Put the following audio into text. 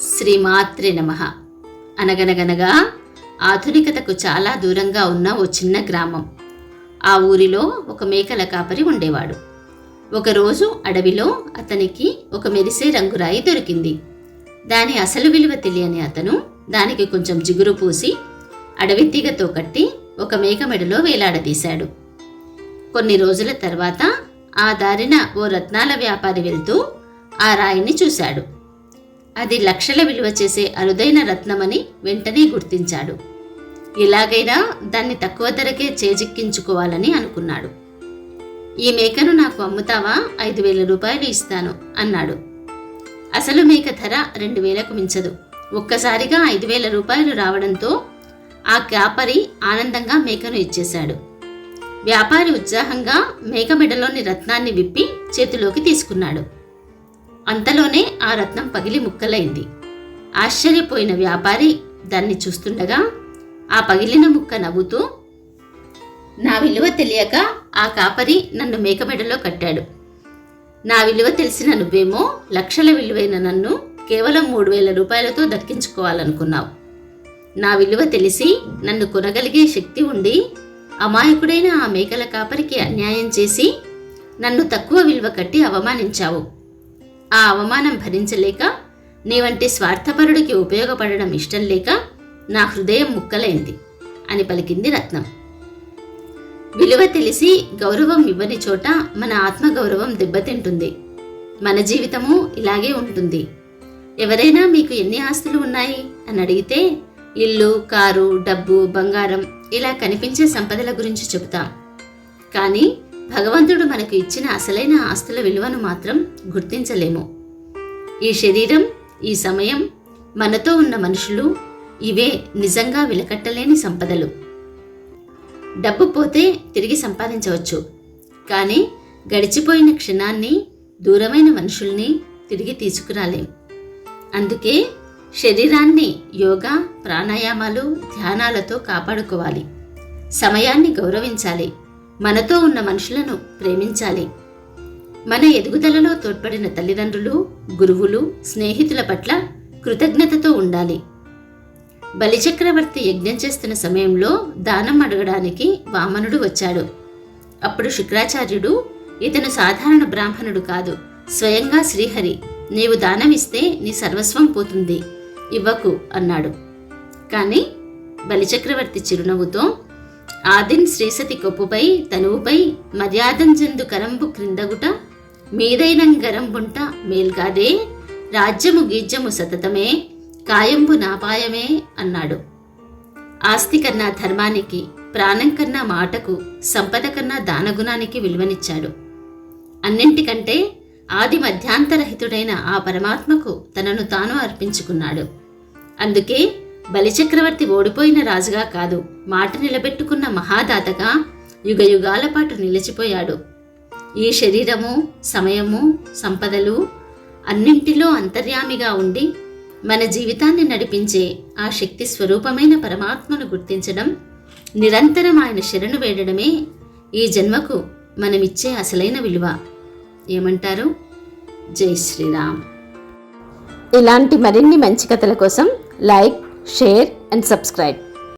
శ్రీమాత్రే నమః. అనగనగనగా ఆధునికతకు చాలా దూరంగా ఉన్న ఓ చిన్న గ్రామం. ఆ ఊరిలో ఒక మేకల కాపరి ఉండేవాడు. ఒకరోజు అడవిలో అతనికి ఒక మెరిసే రంగురాయి దొరికింది. దాని అసలు విలువ తెలియని అతను దానికి కొంచెం జిగురు పూసి అడవి తీగతో కట్టి ఒక మేక మెడలో వేలాడదీశాడు. కొన్ని రోజుల తర్వాత ఆ దారిన ఓ రత్నాల వ్యాపారి వెళ్తూ ఆ రాయిని చూశాడు. అది లక్షల విలువ చేసే అరుదైన రత్నమని వెంటనే గుర్తించాడు. ఎలాగైనా దాన్ని తక్కువ ధరకే చేజిక్కించుకోవాలని అనుకున్నాడు. ఈ మేకను నాకు అమ్ముతావా? 5,000 రూపాయలు ఇస్తాను అన్నాడు. అసలు మేక ధర 2,000కు మించదు. ఒక్కసారిగా 5,000 రూపాయలు రావడంతో ఆ వ్యాపారి ఆనందంగా మేకను ఇచ్చేశాడు. వ్యాపారి ఉత్సాహంగా మేక మెడలోని రత్నాన్ని విప్పి చేతిలోకి తీసుకున్నాడు. అంతలోనే ఆ రత్నం పగిలి ముక్కలైంది. ఆశ్చర్యపోయిన వ్యాపారి దాన్ని చూస్తుండగా ఆ పగిలిన ముక్క నవ్వుతూ, నా విలువ తెలియక ఆ కాపరి నన్ను మేకమెడలో కట్టాడు. నా విలువ తెలిసిన నువ్వేమో లక్షల విలువైన నన్ను కేవలం 3,000 రూపాయలతో దక్కించుకోవాలనుకున్నావు. నా విలువ తెలిసి నన్ను కొనగలిగే శక్తి ఉండి అమాయకుడైన ఆ మేకల కాపరికి అన్యాయం చేసి నన్ను తక్కువ విలువ కట్టి అవమానించావు. ఆ అవమానం భరించలేక నీ వంటి స్వార్థపరుడికి ఉపయోగపడడం ఇష్టం లేక నా హృదయం ముక్కలైంది అని పలికింది రత్నం. విలువ తెలిసి గౌరవం ఇవ్వని చోట మన ఆత్మగౌరవం దెబ్బతింటుంది. మన జీవితము ఇలాగే ఉంటుంది. ఎవరైనా మీకు ఎన్ని ఆస్తులు ఉన్నాయి అని అడిగితే ఇల్లు, కారు, డబ్బు, బంగారం ఇలా కనిపించే సంపదల గురించి చెబుతాం. కానీ భగవంతుడు మనకు ఇచ్చిన అసలైన ఆస్తుల విలువను మాత్రం గుర్తించలేము. ఈ శరీరం, ఈ సమయం, మనతో ఉన్న మనుషులు, ఇవే నిజంగా వెలకట్టలేని సంపదలు. డబ్బు పోతే తిరిగి సంపాదించవచ్చు, కానీ గడిచిపోయిన క్షణాన్ని, దూరమైన మనుషుల్ని తిరిగి తీసుకురాలేం. అందుకే శరీరాన్ని యోగా, ప్రాణాయామాలు, ధ్యానాలతో కాపాడుకోవాలి. సమయాన్ని గౌరవించాలి. మనతో ఉన్న మనుషులను ప్రేమించాలి. మన ఎదుగుదలలో తోడ్పడిన తల్లిదండ్రులు, గురువులు, స్నేహితుల పట్ల కృతజ్ఞతతో ఉండాలి. బలిచక్రవర్తి యజ్ఞం చేస్తున్న సమయంలో దానం అడగడానికి వామనుడు వచ్చాడు. అప్పుడు శుక్రాచార్యుడు, ఇతను సాధారణ బ్రాహ్మణుడు కాదు, స్వయంగా శ్రీహరి. నీవు దానమిస్తే నీ సర్వస్వం పోతుంది, ఇవ్వకు అన్నాడు. కానీ బలిచక్రవర్తి చిరునవ్వుతో, ఆదిన్ శ్రీసతి కొప్పుపై తనువుపై మర్యాదంజందు కరంబు క్రిందగుట మీదైనం గరంబుంట మేల్గాదే రాజ్యము గీజ్యము సతతమే కాయంబు నాపాయమే అన్నాడు. ఆస్తి కన్నా ధర్మానికి, ప్రాణం కన్నా మాటకు, సంపద కన్నా దానగుణానికి విలువనిచ్చాడు. అన్నింటికంటే ఆది మధ్యాంతరహితుడైన ఆ పరమాత్మకు తనను తాను అర్పించుకున్నాడు. అందుకే బలిచక్రవర్తి ఓడిపోయిన రాజుగా కాదు, మాట నిలబెట్టుకున్న మహాదాతగా యుగయుగాల పాటు నిలిచిపోయాడు. ఈ శరీరము, సమయము, సంపదలు అన్నింటిలో అంతర్యామిగా ఉండి మన జీవితాన్ని నడిపించే ఆ శక్తి స్వరూపమైన పరమాత్మను గుర్తించడం, నిరంతరం ఆయన శరణు వేడడమే ఈ జన్మకు మనమిచ్చే అసలైన విలువ. ఏమంటారు? జై శ్రీరామ్. ఇలాంటి మరిన్ని మంచి కథల కోసం లైక్, షేర్ అండ్ సబ్స్క్రైబ్.